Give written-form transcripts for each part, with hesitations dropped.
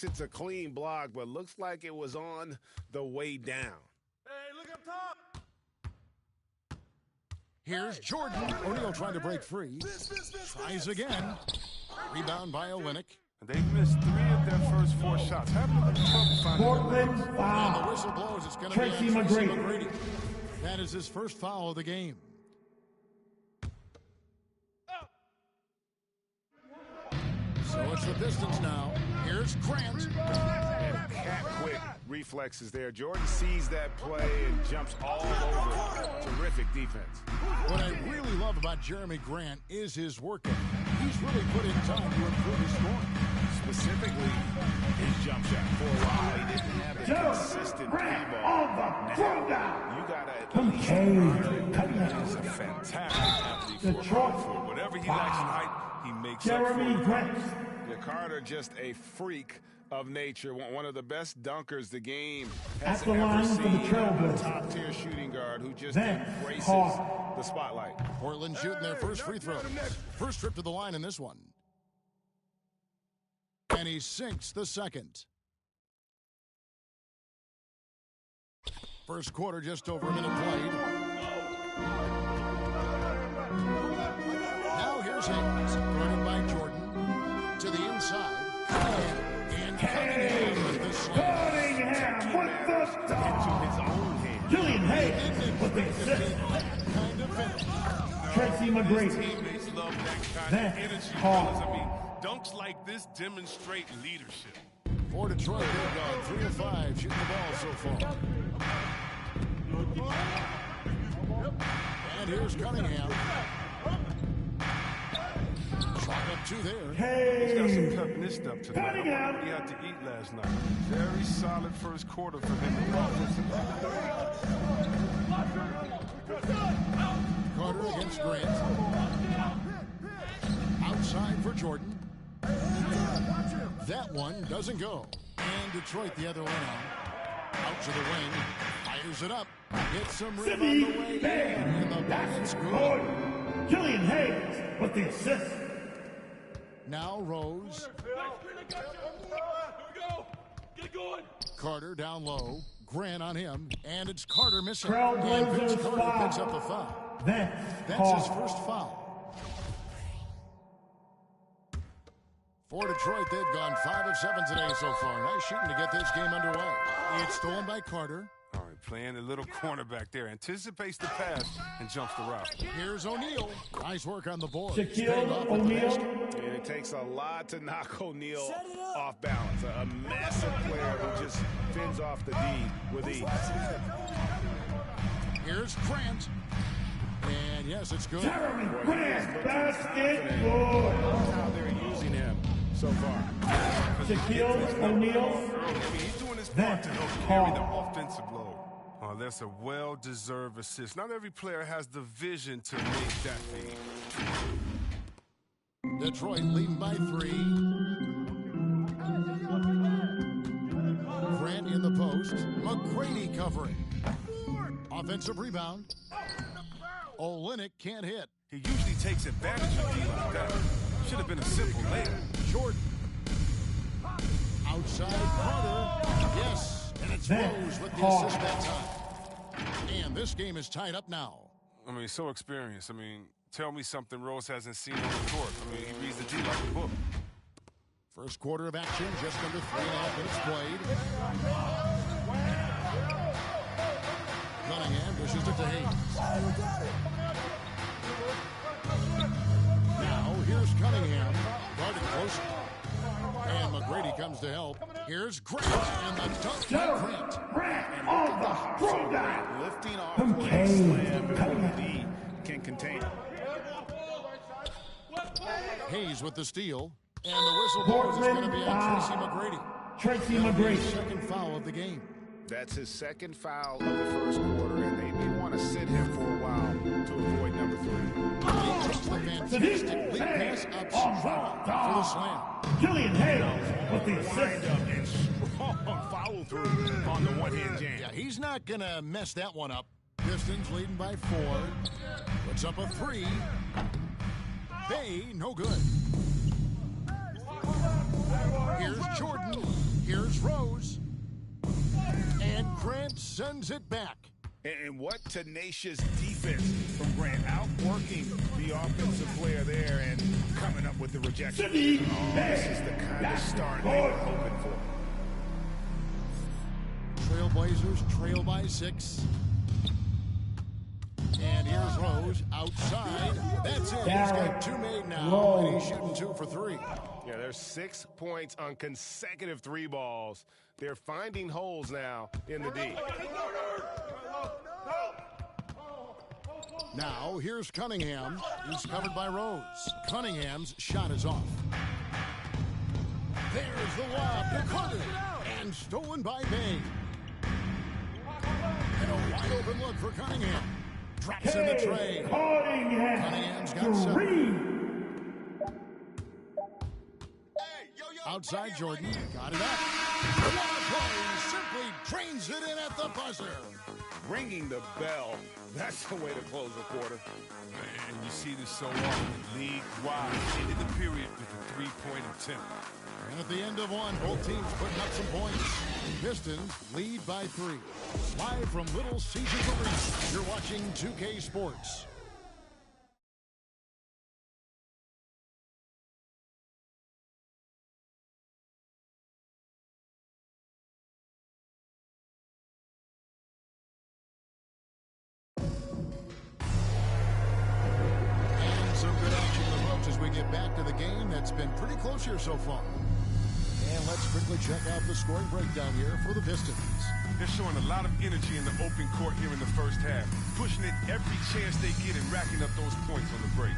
It's a clean block, but looks like it was on the way down. Hey, look up top. Here's Jordan. O'Neal trying to break free. Tries again. Rebound by Olynyk. They've missed 3 of their first 4 shots. Having a little trouble finding Portland foul. And the whistle blows. It's going to be Tracy McGrady. That is his first foul of the game. So it's the distance now. Here's Grant. Quick reflexes there. Jordan sees that play and jumps all over it. Terrific defense. What I really love about Jeremy Grant is his work ethic. He's really put in time to improve his scoring. Specifically, his jump shot. For a while, he didn't have a consistent three-ball. You got to at least He's a fantastic athlete for Hartford. Whatever he lacks in height, he makes Jeremy up for Grant. Carter, just a freak of nature. One of the best dunkers the game has ever seen. A top-tier shooting guard who just embraces the spotlight. Portland shooting their first free throw. First trip to the line in this one. And he sinks the second. First quarter, just over a minute played. Now here's Hayes, guarded by Jordan. To the inside. And Cunningham with the slam. With the stop. Killian Hayes with the assist. Tracy McGrady. Teammates love that kind of energy. I mean, dunks like this demonstrate leadership. For Detroit, they've gone 3 of 5 shooting the ball so far. And here's Cunningham. Shot up 2 there. He's got some pep in his step tonight. He had to eat last night. Very solid first quarter for him. Carter against Grant. Outside for Jordan. That one doesn't go. And Detroit the other way now. Out to the wing. Fires it up. Gets some rim on the way in. And the basket's good. Killian Hayes with the assist. Now Rose. Carter down low. Grant on him. And it's Carter missing. And Vince Carter picks up the foul. That's his first foul. For Detroit, they've gone 5 of 7 today so far. Nice shooting to get this game underway. It's stolen by Carter. All right, playing a little cornerback there. Anticipates the pass and jumps the route. Here's O'Neal. Nice work on the board. Shaquille O'Neal. And it takes a lot to knock O'Neal off balance. A massive player who just fins off the D with ease. Here's Grant. And yes, it's good. Jeremy Grant, basket good. How they're using him so far. Shaquille O'Neal. He's doing his part to help carry the offensive load. Oh, that's a well-deserved assist. Not every player has the vision to make that feed. Detroit leading by 3. Grant in the post. McGrady covering. Offensive rebound. Olynyk can't hit. He usually takes advantage of D like that. Should have been a simple layup. Jordan. Outside Carter. Yes. And it's Rose with the assist that time. And this game is tied up now. I mean, so experienced. I mean, tell me something Rose hasn't seen on the court. I mean, he reads the D like a book. First quarter of action, just under 3.5 minutes played. Cunningham pushes it to Hayes. Now, here's Cunningham, guarded close. And McGrady comes to help. Here's Grant, and the dunk by Grant. On the throwdown. Lifting off the slam before the D can contain it. Hayes with the steal. And the whistle blows is going to be on Tracy McGrady. Tracy McGrady. Second foul of the game. That's his second foul of the first quarter, and they may want to sit him for a while to avoid number 3. He takes the fantastic lead pass up strong for the slam. Killian Hayes with the assist. And strong follow through on the one-hand jam. Yeah, he's not going to mess that one up. Pistons leading by 4. Puts up a 3. Bay, no good. Here's Jordan. Grant sends it back. And what tenacious defense from Grant, outworking the offensive player there and coming up with the rejection. This is the kind of start they were hoping for. Trailblazers trail by 6. And here's Rose outside. That's it. He's got 2 made now, and he's shooting 2 for 3. Yeah, there's 6 points on consecutive 3 balls. They're finding holes now in the D. Now, here's Cunningham. He's covered by Rose. Cunningham's shot is off. There's the lob to Carter. And stolen by Bay. And a wide open look for Cunningham. Drops in the tray. Cunningham's got 7. Outside Jordan. Got it up. Simply drains it in at the buzzer. Ringing the bell. That's the way to close a quarter. And you see this so often league-wide. Ended the period with a 3-point attempt. And at the end of one, both teams putting up some points. Pistons lead by 3. Live from Little Caesars Arena, you're watching 2K Sports. Back to the game that's been pretty close here so far. And let's quickly check out the scoring breakdown here for the Pistons. They're showing a lot of energy in the open court here in the first half, pushing it every chance they get and racking up those points on the break.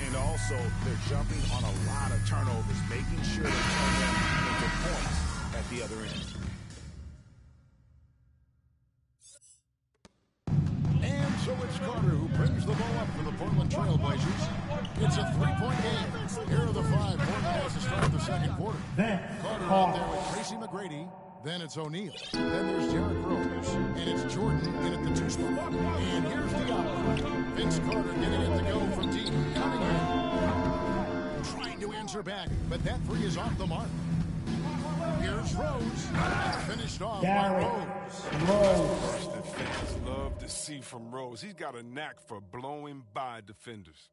And also, they're jumping on a lot of turnovers, making sure they turn them into points at the other end. And so it's Carter who brings the ball up for the Portland Trailblazers. It's a 3-point game. Here are the 5 Portland has to start the second quarter. Carter out there with Tracy McGrady. Then it's O'Neal. Then there's Derrick Rose. And it's Jordan in at the 2 spot. And here's Diallo. Vince Carter getting it to go from deep. Cunningham trying to answer back, but that 3 is off the mark. Here's Rose. Finished off by Rose. The fans love to see from Rose. He's got a knack for blowing by defenders.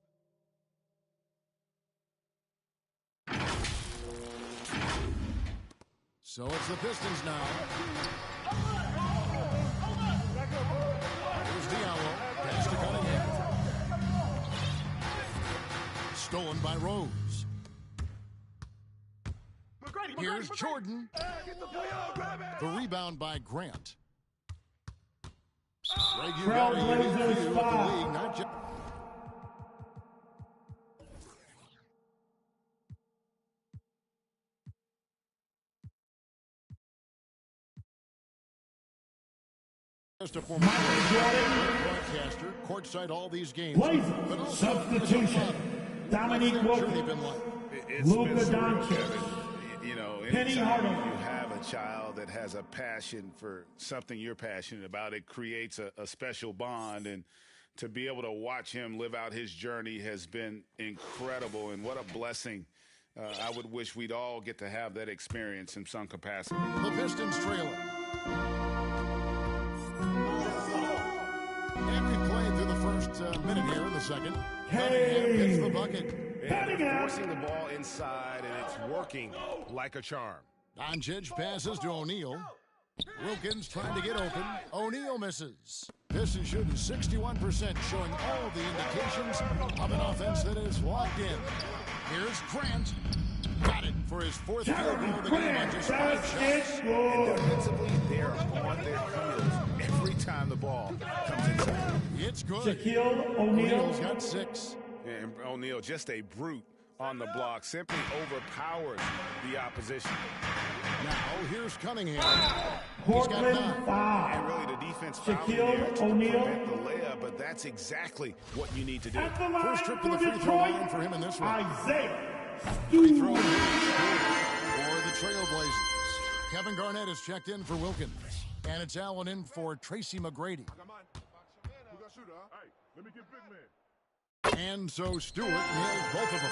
So it's the Pistons now. Here's Diallo. Pass to Cunningham. Stolen by Rose. Here's Jordan. The rebound by Grant. Trailblazers 5. Just a former broadcaster, courtside all these games. Blazers substitution. Dominique Wilkins. Luka Doncic. You know, anytime you have a child that has a passion for something you're passionate about, it creates a special bond. And to be able to watch him live out his journey has been incredible. And what a blessing. I would wish we'd all get to have that experience in some capacity. The Pistons trailing. And we played through the first minute here in the second. Cunningham gets the bucket. And they're forcing the ball inside, and it's working like a charm. Doncic passes to O'Neal. Wilkins trying to get open. O'Neal misses. Pistons shooting 61%, showing all the indications of an offense that is locked in. Here's Grant. Got it for his 4th field goal of the game on just 5 shots. And defensively, they're on their heels every time the ball comes inside. It's good. Shaquille O'Neal. O'Neal's got 6. And O'Neal, just a brute on the block, simply overpowers the opposition. Now here's Cunningham. Portland 5. And really the defense fouled Shaquille here to O'Neal. prevent the layup, but that's exactly what you need to do. At the line First trip to the for free throw line Detroit, for him in this one. Isaiah Free throw Stewart. for the Trailblazers. Kevin Garnett has checked in for Wilkins. And it's Allen in for Tracy McGrady. And so Stewart nails both of them.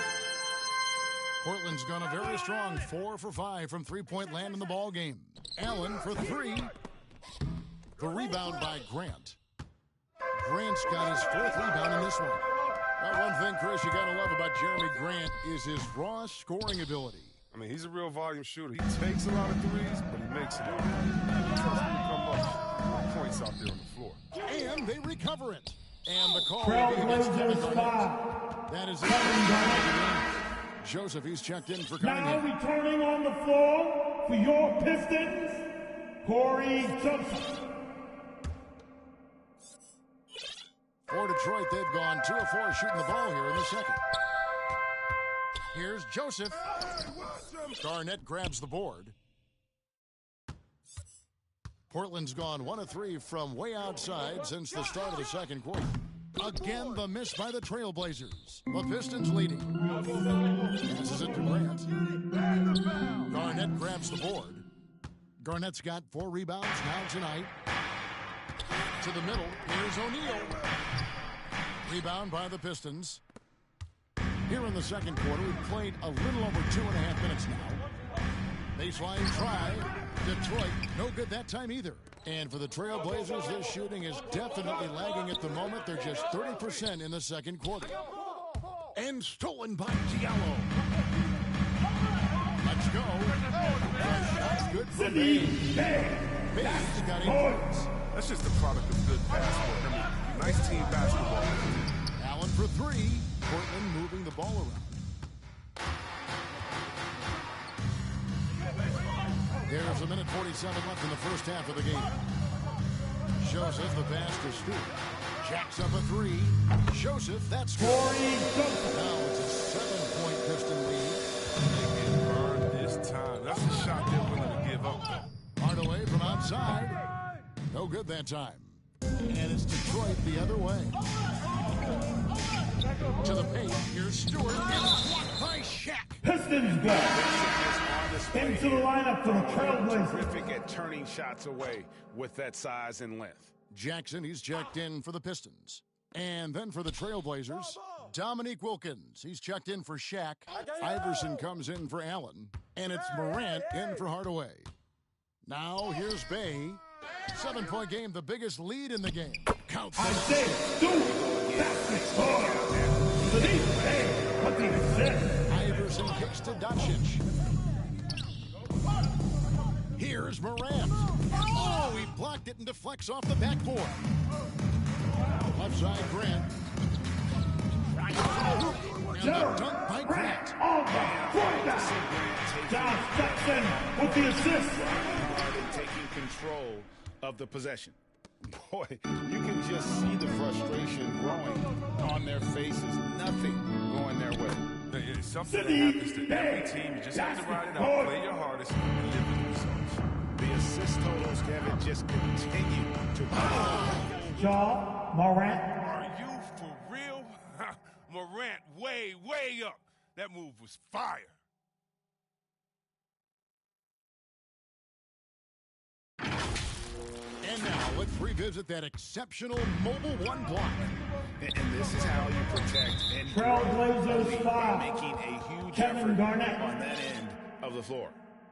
Portland's gone a very strong 4 for 5 from 3-point land in the ball game. Allen for 3. The rebound by Grant. Grant's got his 4th rebound in this one. Well, one thing, Chris, you got to love about Jeremy Grant is his raw scoring ability. I mean, he's a real volume shooter. He takes a lot of threes, but he makes it all. He trust him to come up points out there on the floor. And they recover it. And the call Trailblazers 5. That is it. Joseph, he's checked in for Now Cunningham. returning on the floor for your Pistons, Corey Joseph. For Detroit, they've gone 2 of 4 shooting the ball here in the second. Here's Joseph. Garnett grabs the board. Portland's gone 1 of 3 from way outside since the start of the second quarter. Again, the miss by the Trailblazers. The Pistons leading. Passes it to Grant. Garnett grabs the board. Garnett's got 4 rebounds now tonight. To the middle, here's O'Neal. Rebound by the Pistons. Here in the second quarter, we've played a little over 2.5 minutes now. Baseline try. Detroit, no good that time either. And for the Trailblazers, this shooting is definitely lagging at the moment. They're just 30% in the second quarter. And stolen by Diallo. Let's go. The shot's good for Bay. Bay's got 8 points. That's just the product of good basketball. I mean, nice team basketball. Allen for 3. Portland moving the ball around. There's 1:47 left in the first half of the game. Joseph, the pass to Stewart. Jacks up a 3. Joseph, that's good. Now it's a 7-point Piston lead. They get burned this time. That's a shot they're willing to give up, though. Hardaway from outside. No good that time. And it's Detroit the other way. To the paint. Here's Stewart. It's blocked by Shaq. Pistons go into the lineup for the Trailblazers. Terrific at turning shots away with that size and length. Jackson, he's checked in for the Pistons. And then for the Trailblazers, Dominique Wilkins. He's checked in for Shaq. Iverson comes in for Allen. And it's Morant in for Hardaway. Now here's Bay. 7-point game, the biggest lead in the game. Counts. I say, Iverson kicks to Doncic. Here's Morant. Oh, he blocked it and deflects off the backboard. Left side, Grant. And the dunk by Grant. Josh Jackson with the assist. Taking control of the possession. Boy, you can just see the frustration growing on their faces. Nothing going their way. It's something that happens to every team. You just have to ride it out, play your hardest, and live with the results. The assist totals, Kevin, just continue to Ja Morant. Are you for real? Morant way up. That move was fire. And now let's revisit that exceptional Mobile 1 block. And this is how you protect and Trailblazers by 5. making a huge Kevin effort Garnett. on that end of the floor.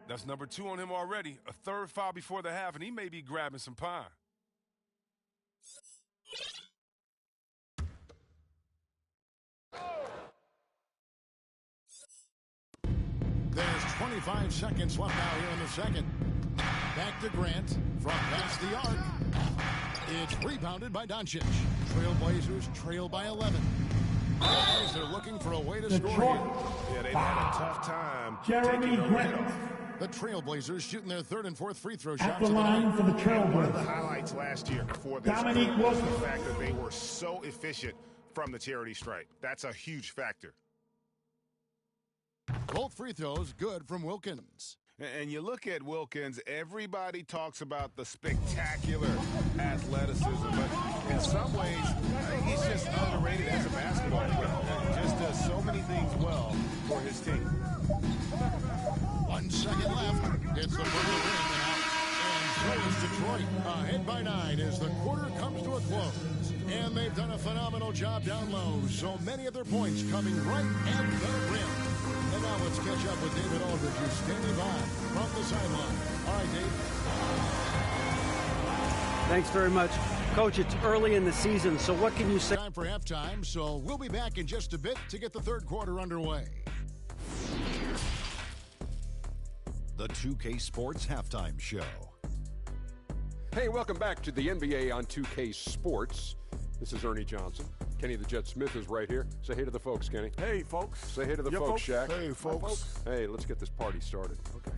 That's number 2 on him already. A third foul before the half, and he may be grabbing some pine. There's 25 seconds left now here in the second. Back to Grant from past the arc. It's rebounded by Doncic. Trailblazers trail by 11. Guys, they're looking for a way to score Detroit. here. Yeah, they've had a tough time Jeremy taking the Grant. lid off. The Trailblazers shooting their 3rd and 4th free throw At shots the of the line night. for the One of the Trailblazers. highlights last year for this Dominique group was the Wilkins. fact that they were so efficient from the charity stripe. That's a huge factor. Both free throws good from Wilkins. And you look at Wilkins, everybody talks about the spectacular athleticism, but in some ways, I think he's just underrated as a basketball player. Just does so many things well for his team. 1 second left. It's the Burger Ring out. And so is Detroit. Ahead by 9 as the quarter comes to a close. And they've done a phenomenal job down low. So many of their points coming right at the rim. And now let's catch up with David Aldridge, who's standing by from the sideline. All right, Dave. Thanks very much. Coach, it's early in the season, so what can you say? Time for halftime, so we'll be back in just a bit to get the third quarter underway. The 2K Sports Halftime Show. Hey, welcome back to the NBA on 2K Sports. This is Ernie Johnson. Kenny the Jet Smith is right here. Say hey to the folks, Kenny. Hey, folks. Say hey to the folks, Shaq. Hey, folks. Hey, let's get this party started. Okay.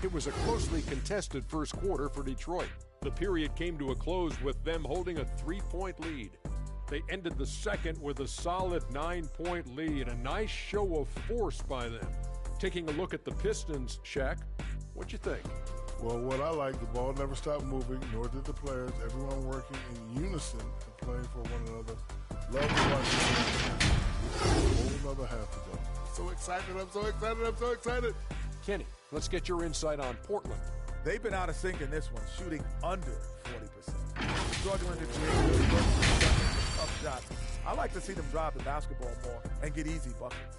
It was a closely contested first quarter for Detroit. The period came to a close with them holding a 3-point lead. They ended the second with a solid 9-point lead. A nice show of force by them. Taking a look at the Pistons, Shaq, what'd you think? Well, what I like, the ball never stopped moving, nor did the players. Everyone working in unison and playing for one another. Love to watch this. Whole another half to go. So excited, I'm so excited, I'm so excited. Kenny, let's get your insight on Portland. They've been out of sync in this one, shooting under 40%. Struggling to create good tough shots. I like to see them drive the basketball more and get easy buckets.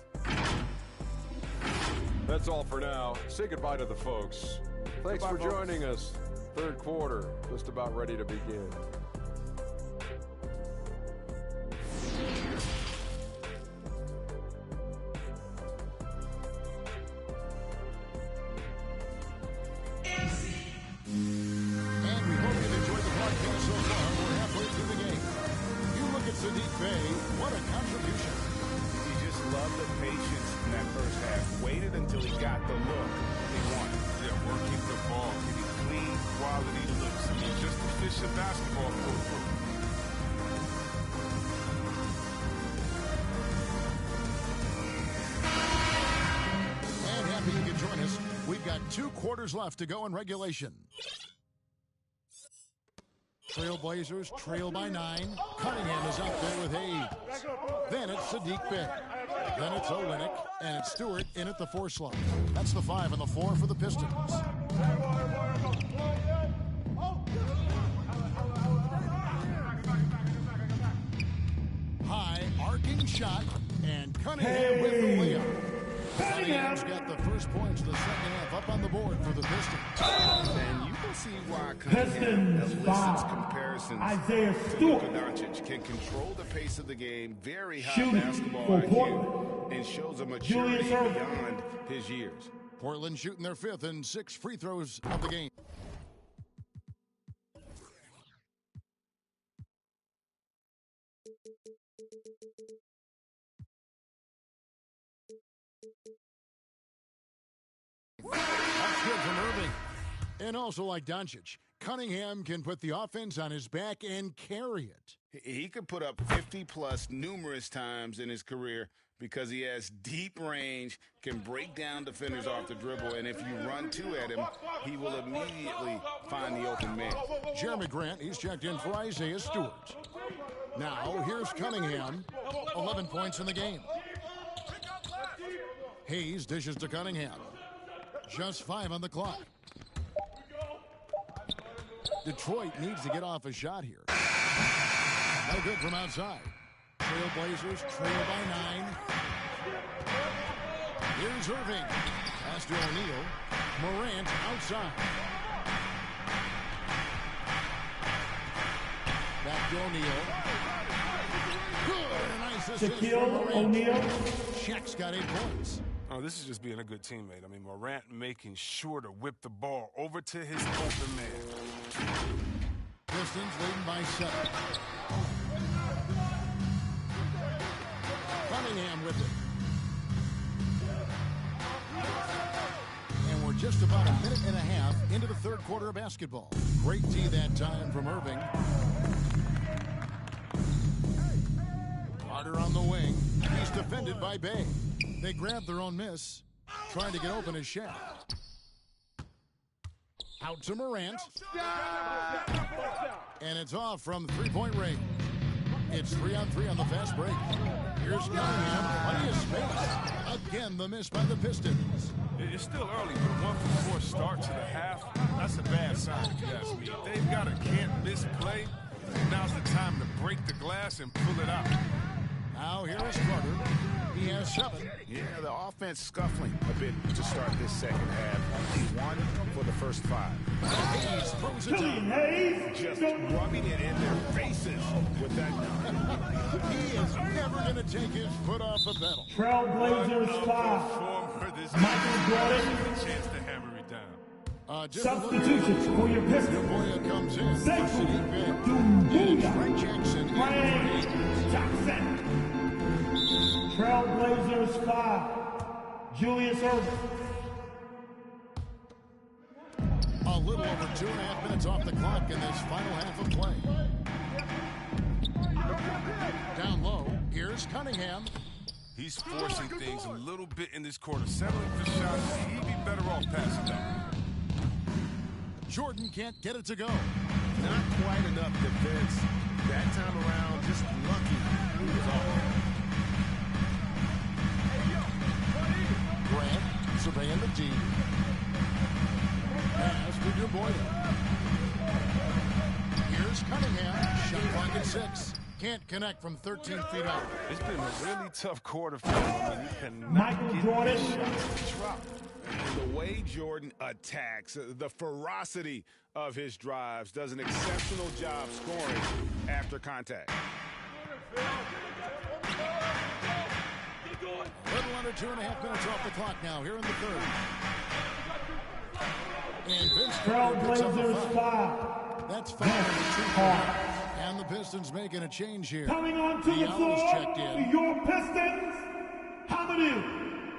That's all for now. Say goodbye to the folks. Thanks for joining us. Third quarter, just about ready to begin. And we hope you've enjoyed the broadcast so far. We're halfway through the game. You look at Sadiq Bey, what a contribution. He just loved the patience in that first half. Waited until he got the look he wanted. Yeah, working the ball, getting clean, quality looks. I mean, just efficient basketball for And happy you could join us. We've got 2 quarters left to go in regulation. Trailblazers trail by 9. Cunningham is out there with Hayes. Then it's Sadiq Bey. Then it's Olynyk, and it's Stewart in at the 4 slot. That's the 5 and the 4 for the Pistons. High arcing shot, and Cunningham with the layup. Cunningham's got the first points of the second half up on the board for the Pistons. And you can see why Cunningham elicits comparisons. Isaiah to Stewart. Luka Doncic can control the pace of the game, very high Shooting basketball for IQ, Portland. and shows a maturity Julius beyond his years. Portland shooting their 5th and 6 free throws of the game. That's good from Irving. And also like Doncic, Cunningham can put the offense on his back and carry it. He could put up 50-plus numerous times in his career because he has deep range, can break down defenders off the dribble, and if you run 2 at him, he will immediately find the open man. Jeremy Grant, he's checked in for Isaiah Stewart. Now, here's Cunningham, 11 points in the game. Hayes dishes to Cunningham. Just 5 on the clock. Detroit needs to get off a shot here. No good from outside. Trailblazers trail by 9. Here's Irving. Pass to O'Neal. Morant outside. Back to O'Neal. Good. Nice assist from Shaquille Morant. O'Neal. Shaq's got 8 points. Oh, this is just being a good teammate. I mean, Morant making sure to whip the ball over to his open man. Pistons leading by 7. Cunningham with it. And we're just about a minute and a half into the third quarter of basketball. Great D that time from Irving. Carter on the wing. He's defended by Bey. They grab their own miss, trying to get open his Shaq. Out to Morant. And it's off from 3-point range. It's 3-on-3 on the fast break. Here's Cunningham. Plenty of space. Again, the miss by the Pistons. It's still early, but 1-for-4 start to the half, that's a bad sign if you ask me. They've got a can't-miss play. Now's the time to break the glass and pull it out. Now here is Carter. He has 7. Yeah, the offense scuffling a bit to start this second half. Only 1 for the first 5. Hayes throws it down. Hayes. Just rubbing it in their faces with that dunk. He is never going to take his foot off the pedal. Trailblazers 5. Michael Jordan. A chance to hammer it down. Substitutions for your Pistons. Boya comes in. Sekou Frank Jackson. Jackson. Trailblazers 5. Julius Erving. A little over 2.5 minutes off the clock in this final half of play. Down low, here's Cunningham. He's forcing things a little bit in this quarter. Settling for shots. He'd be better off passing up. Jordan can't get it to go. Not quite enough defense. That time around, just lucky. He was all Grant surveying the D. Pass to DuBois. Here's Cunningham. Shot clock at 6. Can't connect from 13 feet out. It's been a really tough quarter for him. I mean, you cannot Michael Jordan. drop. And the way Jordan attacks, the ferocity of his drives, does an exceptional job scoring after contact. A little under 2.5 minutes off the clock now here in the third. And Vince Carter picks up the Trailblazers foul. 5. That's foul number 2. And the Pistons making a change here. Coming onto the Diallo's floor checked for in. your Pistons, Hamidou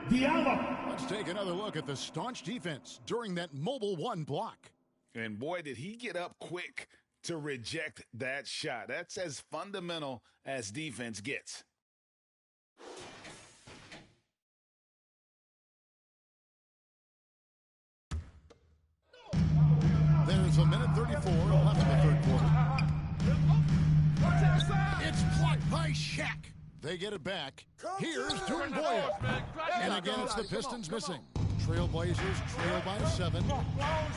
Diallo. Let's take another look at the staunch defense during that mobile 1 block. And boy, did he get up quick to reject that shot. That's as fundamental as defense gets. There's a minute 34 left in the third quarter. It's blocked by Shaq. They get it back. Here's DuBois. And again, it's the Pistons missing. Trailblazers trail by 7.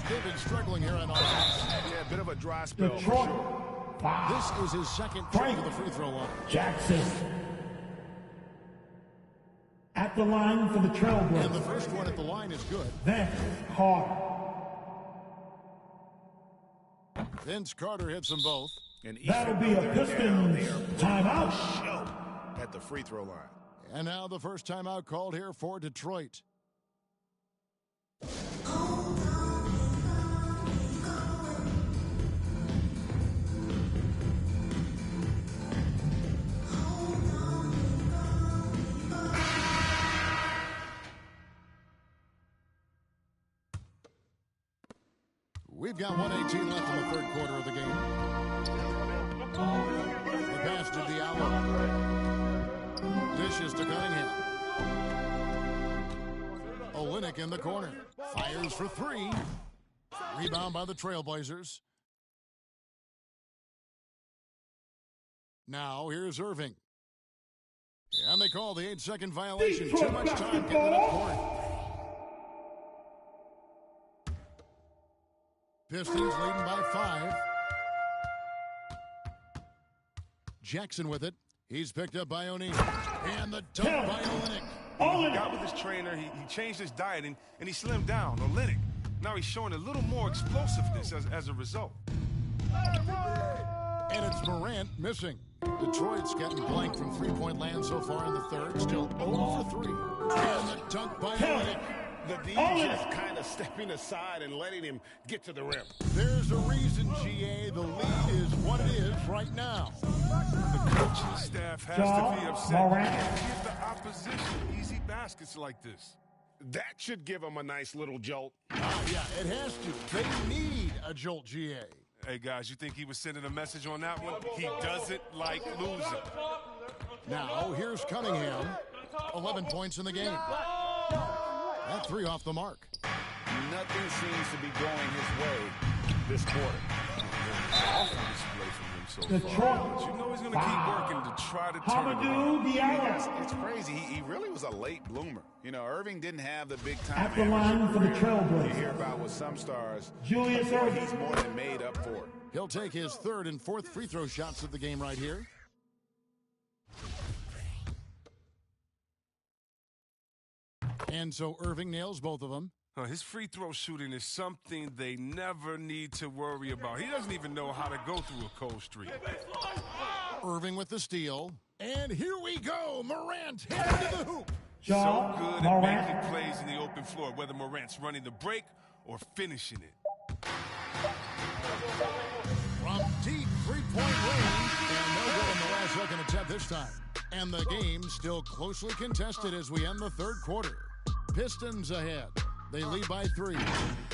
They've been struggling here on offense. Yeah, a bit of a dry spell. Detroit 5. This is his second trip to the free throw line. Jackson. At the line for the And the Trailblazers. first one at the line is good. Then Carter. Vince Carter hits them both. And That'll be a Pistons timeout. Show at the free throw line. And now the first timeout called here for Detroit. We've got 1:18 left in the third quarter of the game. The pass to Diallo. Dishes to Cunningham. Olynyk in the corner. Fires for 3. Rebound by the Trailblazers. Now here's Irving. And they call the 8-second violation. Too much time getting up court. Pistons leading by 5. Jackson with it. He's picked up by O'Neal. And the dunk by Olynyk. He got with his trainer. He changed his diet, and he slimmed down. Olynyk. Now he's showing a little more explosiveness as a result. And it's Morant missing. Detroit's getting blank from three-point land so far in the third. Still 0 for 3. And the dunk by Olynyk. The D just kind of stepping aside and letting him get to the rim. There's a reason, GA. The lead is what it is right now. The coaching staff has to be upset. You can't give the opposition easy baskets like this. That should give him a nice little jolt. Yeah, it has to. They need a jolt, GA. Hey, guys, you think he was sending a message on that one? He doesn't like losing. Now, here's Cunningham. 11 points in the game. That 3 off the mark. Nothing seems to be going his way this quarter. Detroit. You know he's going to keep working to try to turn it Hamidou around. Diallo. It's crazy. He really was a late bloomer. You know, Irving didn't have the big time. At the line for the You Trailblazers. hear about with some stars. Julius Erving. He's more than made up for it. He'll take his 3rd and 4th free throw shots of the game right here. And so Irving nails both of them. His free throw shooting is something they never need to worry about. He doesn't even know how to go through a cold streak. Irving with the steal. And here we go. Morant heading to the hoop. So good at making plays in the open floor, whether Morant's running the break or finishing it. From deep three-point range, and no good in the last second attempt this time. And the game still closely contested as we end the third quarter. Pistons ahead. They lead by 3.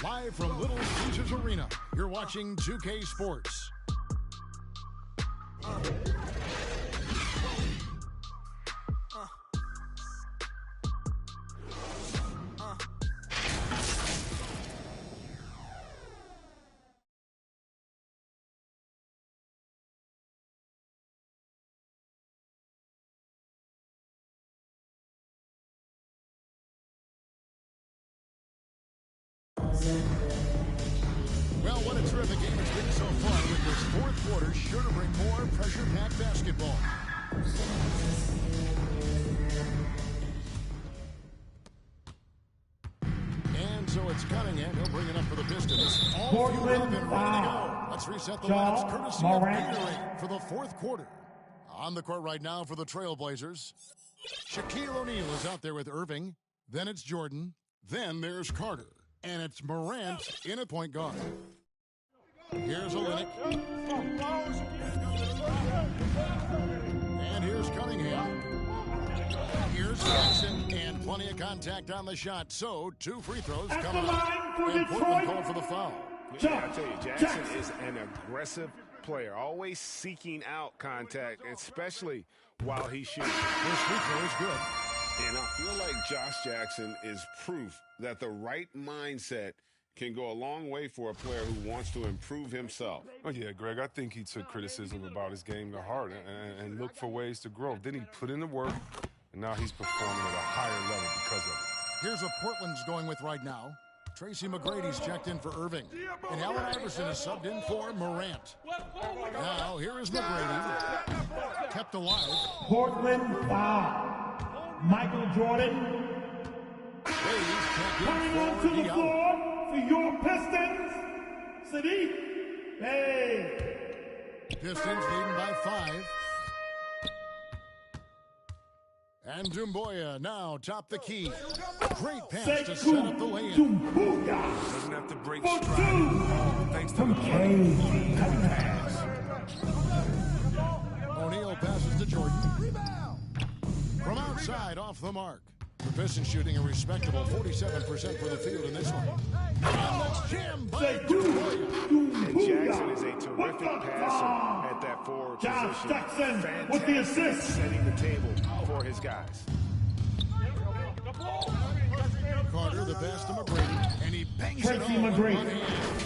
Live from Little Caesars Arena, you're watching 2K Sports. Well, what a terrific game it's been so far, with this fourth quarter sure to bring more pressure-packed basketball. And so it's Cunningham. He'll bring it up for the Pistons. All fueled up and ready to go. Let's reset the lineups courtesy of Gatorade for the fourth quarter. On the court right now for the Trailblazers, Shaquille O'Neal is out there with Irving. Then it's Jordan. Then there's Carter. And it's Morant in at point guard. Here's Olynyk. And here's Cunningham. Here's Jackson. And plenty of contact on the shot. So, 2 free throws coming up. And Portland called for the foul. Yeah, I tell you, Jackson is an aggressive player, always seeking out contact, especially while he shoots. This free throw is good. And I feel like Josh Jackson is proof that the right mindset can go a long way for a player who wants to improve himself. Oh, yeah, Greg, I think he took criticism about his game to heart and looked for ways to grow. Then he put in the work, and now he's performing at a higher level because of it. Here's what Portland's going with right now. Tracy McGrady's checked in for Irving. And Allen Iverson is subbed in for Morant. Now, here is McGrady. Kept alive. Portland foul. Michael Jordan coming onto the floor for your Pistons. City. Hey. Pistons leading by 5. And Doumbouya now top the key. Great pass to set up the lay-in. Doesn't have to break stride. Thanks to the pass. O'Neal passes to Jordan. Rebound. From outside, off the mark. The Pistons shooting a respectable 47% for the field in this one. And that's jammed by Doumbouya. And Jackson is a terrific passer at that forward position. Jackson with the assist. Setting the table for his guys. Carter, the pass to McGrady, and he bangs it Tracy home with one McGrady. hand.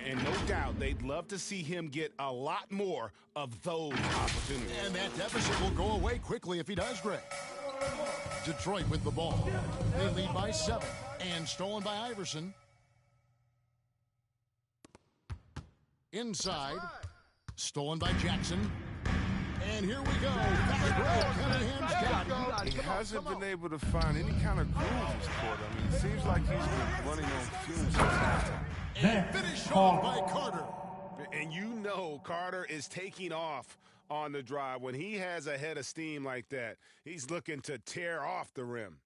And no doubt they'd love to see him get a lot more of those opportunities. And that deficit will go away quickly if he does, Greg. Detroit with the ball. They lead by 7. And stolen by Iverson. Inside. Stolen by Jackson. And here we go. He hasn't been able to find any kind of groove this quarter. I mean, it seems like he's been running on fumes. And finished off by Carter. And you know Carter is taking off on the drive. When he has a head of steam like that, he's looking to tear off the rim.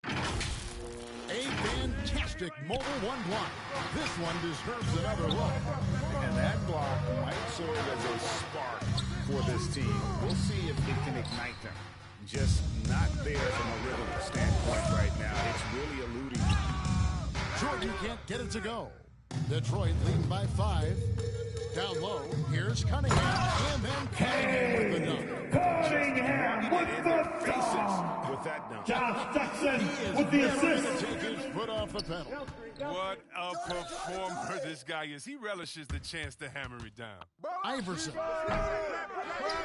A fantastic mobile one block. This one deserves another look. And that block might serve as a spark for this team. We'll see if it can ignite them. Just not there from a rhythm standpoint right now. It's really eluding. Jordan can't get it to go. Detroit leading by 5. Down low, here's Cunningham. And then Cunningham with the dunk. Cunningham with the dunk. With that dunk. Josh Jackson with the assist. Take his foot off the pedal. What a performer this guy is. He relishes the chance to hammer it down. Iverson.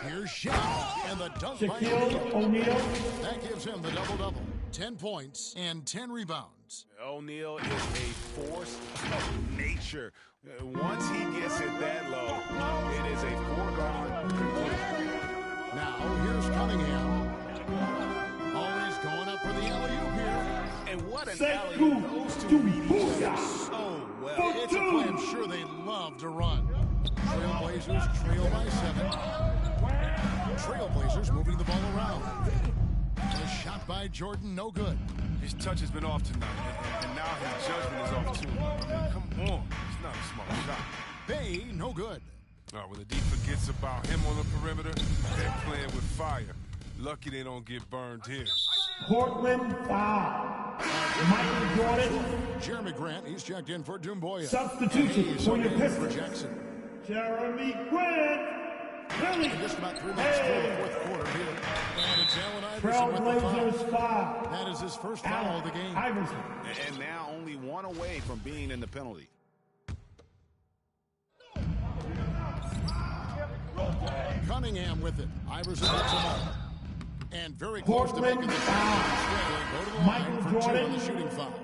Here's Shaq. And the dunk by Shaquille O'Neal. That gives him the double-double. 10 points and 10 rebounds. O'Neal is a force of nature. Once he gets it that low, it is a foregone conclusion. Now, here's Cunningham. Always going up for the alley-oop here. And what an alley goes to read each other so well. It's a play I'm sure they love to run. Trailblazers trail by 7. Trailblazers moving the ball around. A shot by Jordan, no good. His touch has been off tonight, and now his judgment is off too. I mean, come on. It's not a smart shot. Bay, no good. When the D forgets about him on the perimeter, they're playing with fire. Lucky they don't get burned here. Portland foul. Michael Jordan. Jeremy Grant, he's checked in for Dumboya. Substitution for your Pistons. Jackson. Jeremy Grant. Billy. Just about 3 minutes through the fourth quarter here. And it's Allen Iverson with the foul. That is his first foul of the game. Iverson. And now only one away from being in the penalty. Cunningham with it. Iverson gets him up. And very close to making the foul. Go to the line for 2 on the shooting foul.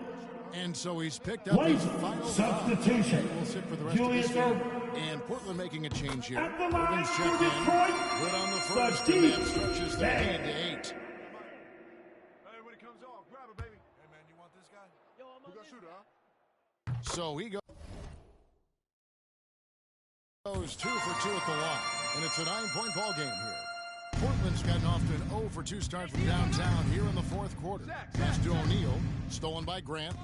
And so he's picked up his final substitution. He will sit for the rest of this game. And Portland making a change here. At the line Irving's for checked in. Detroit. Good on the first. And that stretches the lead to 8. Hey, when it comes off, grab it, baby. Hey, man, you want this guy? Yo, I'm on shooter, huh? So he goes 2 for 2 at the line. And it's a 9-point ball game here. Portland's gotten off to an 0 for 2 start from downtown here in the fourth quarter. Pass to O'Neal, stolen by Grant.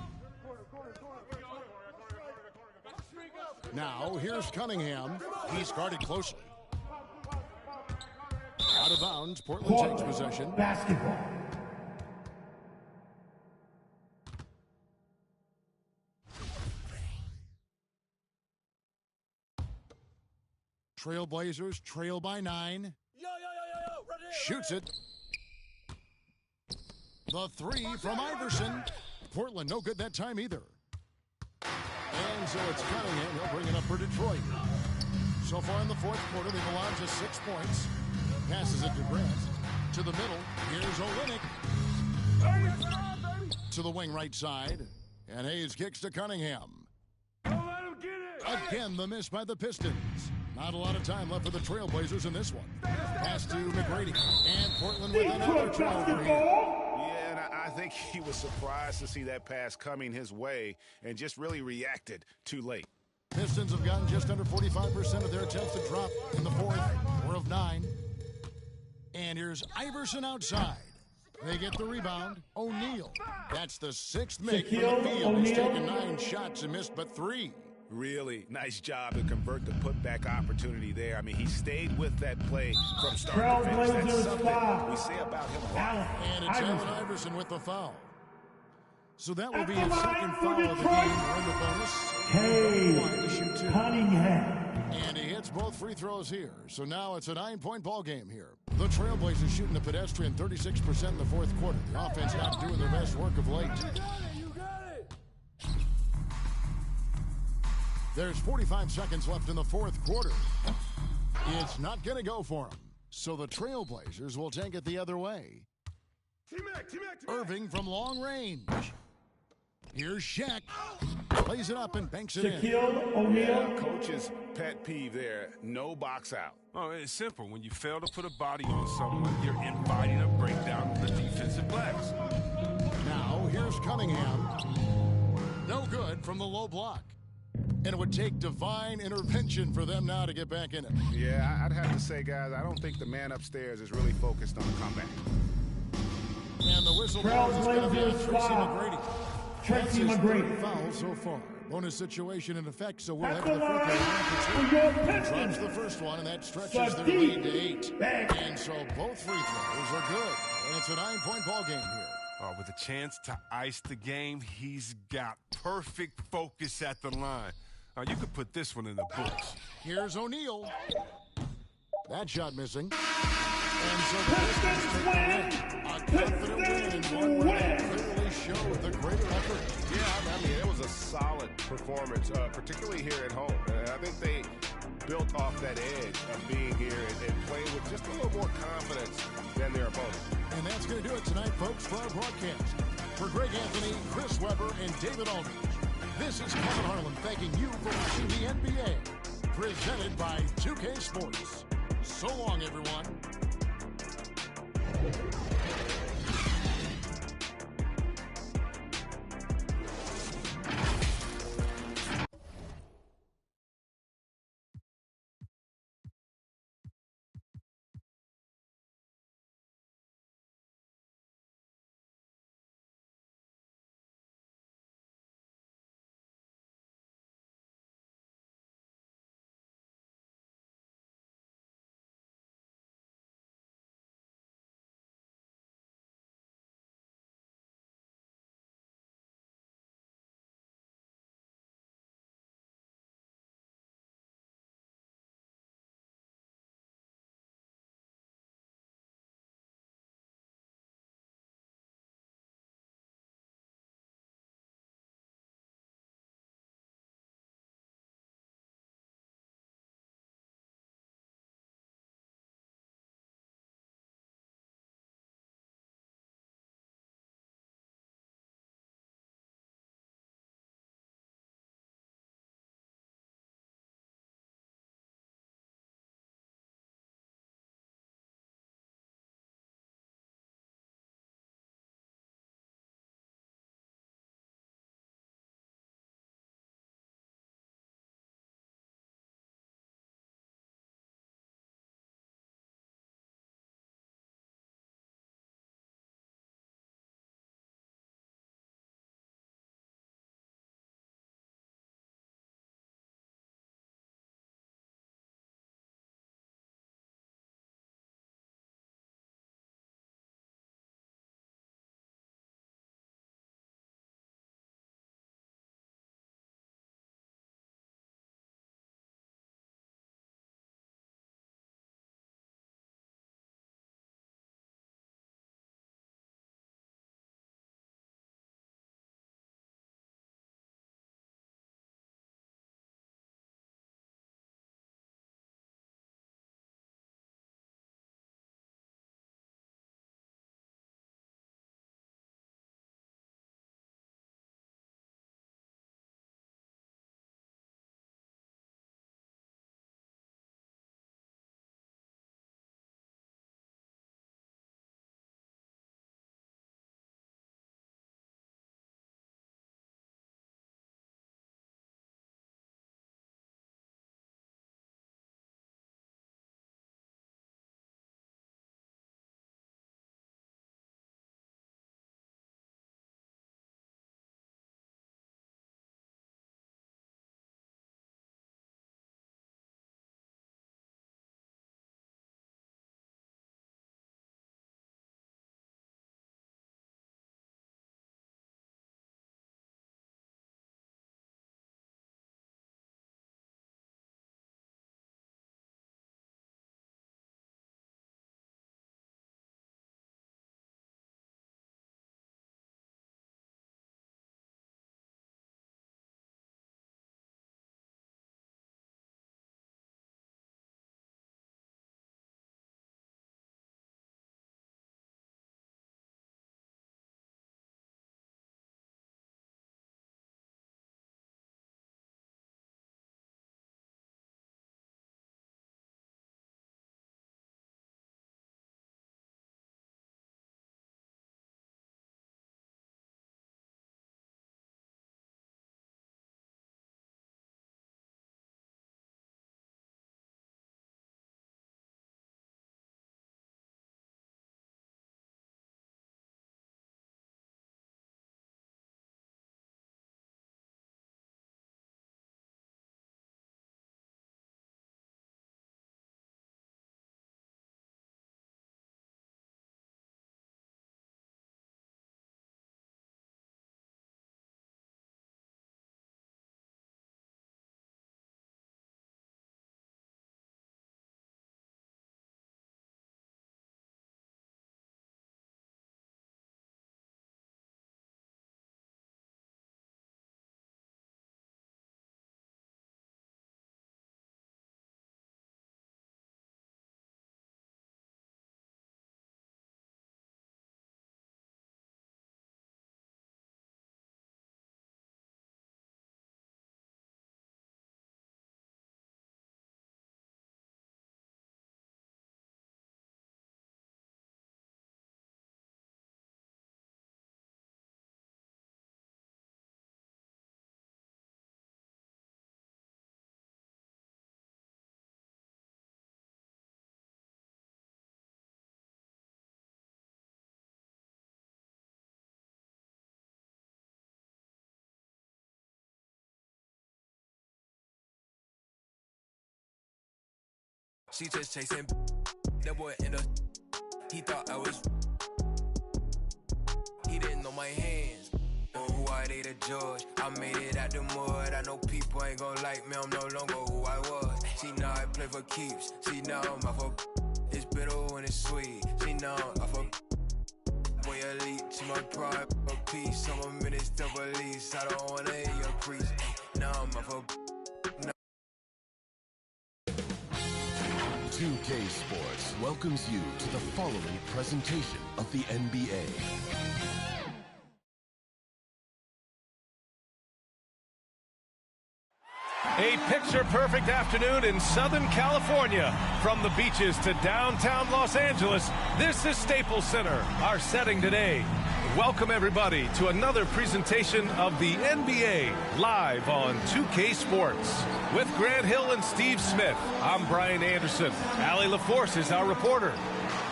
Now, here's Cunningham. He's guarded closely. Out of bounds, Portland takes possession. Basketball. Trailblazers trail by 9. Shoots it. The 3 from Iverson. Portland no good that time either. And so it's Cunningham. He'll bring it up for Detroit. So far in the fourth quarter, they've allowed just 6 points. Passes it to Grant. To the middle. Here's Olynyk. To the wing right side. And Hayes kicks to Cunningham. Again, the miss by the Pistons. Not a lot of time left for the Trailblazers in this one. Pass to McGrady. And Portland with another turnover here. Yeah, and I think he was surprised to see that pass coming his way and just really reacted too late. Pistons have gotten just under 45% of their attempts to drop in the fourth. 4 of 9. And here's Iverson outside. They get the rebound. O'Neal. That's the 6th make from the field. He's taken 9 shots and missed but 3. Really nice job to convert the putback opportunity there. I mean, he stayed with that play from start to finish. That's something we say about him a lot. And it's Allen Iverson with the foul. So that will be his second foul of the game. Earn the bonus. Cunningham. And he hits both free throws here. So now it's a 9-point ball game here. The Trailblazers shooting a pedestrian 36% in the fourth quarter. The offense not doing their best work of late. There's 45 seconds left in the fourth quarter. It's not going to go for him. So the Trailblazers will take it the other way. Irving from long range. Here's Shaq. Plays it up and banks it in. Shaquille O'Neal. Coach's pet peeve there. No box out. Oh, it's simple. When you fail to put a body on someone, you're inviting a breakdown of the defensive glass. Now, here's Cunningham. No good from the low block. And it would take divine intervention for them now to get back in it. Yeah, I'd have to say, guys, I don't think the man upstairs is really focused on the comeback. And the whistle blows is going to be on Tracy McGrady. Tracy McGrady. Foul so far. Bonus situation in effect, so we'll have the free throw. Drops the first one, and that stretches their lead to 8. And so both free throws are good. And it's a 9-point ball game here. With a chance to ice the game, he's got perfect focus at the line. You could put this one in the books. Here's O'Neal. That shot missing. And so the Pistons take the win. A confident win and one where they clearly showed the greater effort. Yeah, I mean, it was a solid performance, particularly here at home. I think they built off that edge of being here and playing with just a little more confidence than their opponent. And that's going to do it tonight, folks, for our broadcast. For Greg Anthony, Chris Webber, and David Aldridge, this is Kevin Harlan thanking you for watching the NBA, presented by 2K Sports. So long, everyone. She just chasing that boy in the. He thought I was. He didn't know my hands. Or who I they to judge. I made it out the mud. I know people ain't gonna like me. I'm no longer who I was. She know I play for keeps. She know I'm off of. It's bitter when it's sweet. She know I'm off of. Boy elite. She my pride. A piece. Some of minutes to release. I don't wanna hear your preach. Now I'm off of. 2K Sports welcomes you to the following presentation of the NBA. A picture-perfect afternoon in Southern California. From the beaches to downtown Los Angeles, this is Staples Center, our setting today. Welcome, everybody, to another presentation of the NBA live on 2K Sports. With Grant Hill and Steve Smith, I'm Brian Anderson. Allie LaForce is our reporter.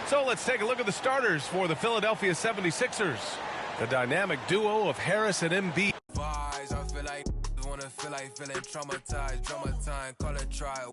So let's take a look at the starters for the Philadelphia 76ers. The dynamic duo of Harris and Embiid. I feel like feeling traumatized, drama time, call it trial.